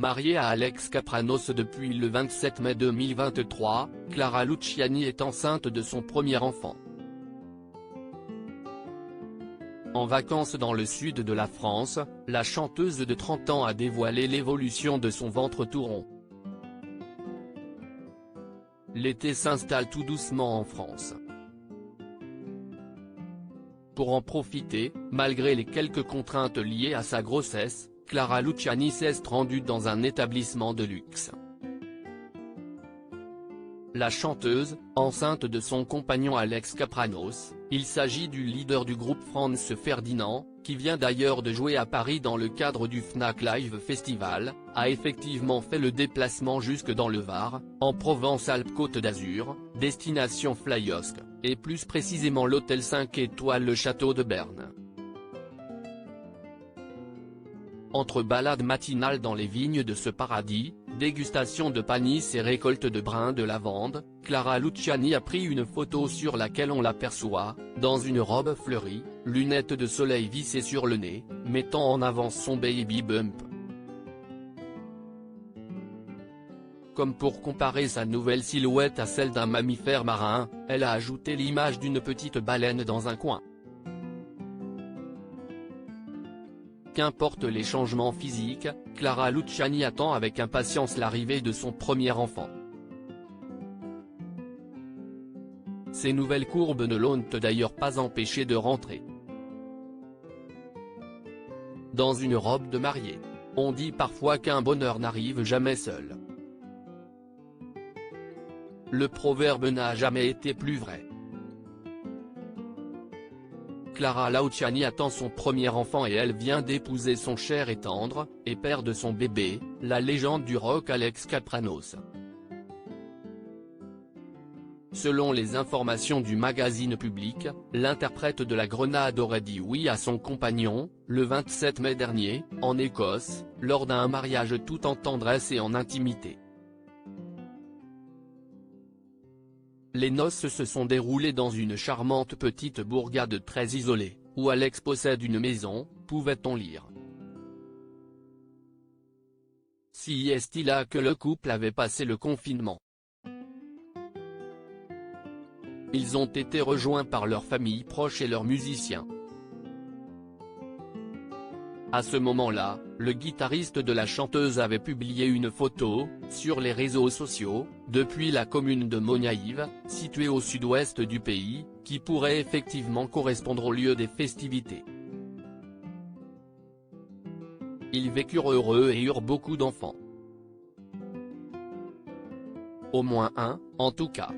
Mariée à Alex Kapranos depuis le 27 mai 2023, Clara Luciani est enceinte de son premier enfant. En vacances dans le sud de la France, la chanteuse de 30 ans a dévoilé l'évolution de son ventre tout rond. L'été s'installe tout doucement en France. Pour en profiter, malgré les quelques contraintes liées à sa grossesse, Clara Luciani s'est rendue dans un établissement de luxe. La chanteuse, enceinte de son compagnon Alex Kapranos, il s'agit du leader du groupe Franz Ferdinand, qui vient d'ailleurs de jouer à Paris dans le cadre du Fnac Live Festival, a effectivement fait le déplacement jusque dans le Var, en Provence-Alpes-Côte d'Azur, destination Flyosque, et plus précisément l'hôtel 5 étoiles le Château de Berne. Entre balades matinales dans les vignes de ce paradis, dégustation de panis et récolte de brins de lavande, Clara Luciani a pris une photo sur laquelle on l'aperçoit, dans une robe fleurie, lunettes de soleil vissées sur le nez, mettant en avant son baby bump. Comme pour comparer sa nouvelle silhouette à celle d'un mammifère marin, elle a ajouté l'image d'une petite baleine dans un coin. Qu'importe les changements physiques, Clara Luciani attend avec impatience l'arrivée de son premier enfant. Ces nouvelles courbes ne l'ont d'ailleurs pas empêché de rentrer dans une robe de mariée. On dit parfois qu'un bonheur n'arrive jamais seul. Le proverbe n'a jamais été plus vrai. Clara Luciani attend son premier enfant et elle vient d'épouser son cher et tendre, et père de son bébé, la légende du rock Alex Kapranos. Selon les informations du magazine Public, l'interprète de la Grenade aurait dit oui à son compagnon, le 27 mai dernier, en Écosse, lors d'un mariage tout en tendresse et en intimité. Les noces se sont déroulées dans une charmante petite bourgade très isolée, où Alex possède une maison, pouvait-on lire. Si est-il là que le couple avait passé le confinement. Ils ont été rejoints par leurs familles proches et leurs musiciens. À ce moment-là, le guitariste de la chanteuse avait publié une photo, sur les réseaux sociaux, depuis la commune de Monaïve, située au sud-ouest du pays, qui pourrait effectivement correspondre au lieu des festivités. Ils vécurent heureux et eurent beaucoup d'enfants. Au moins un, en tout cas.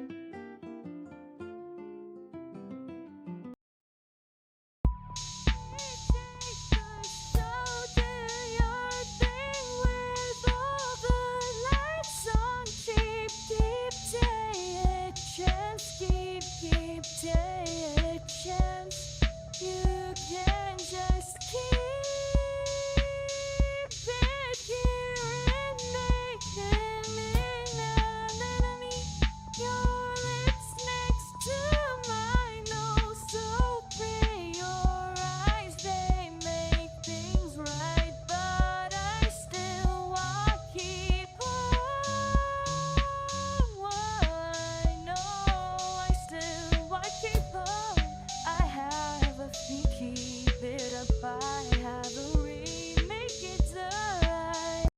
Keep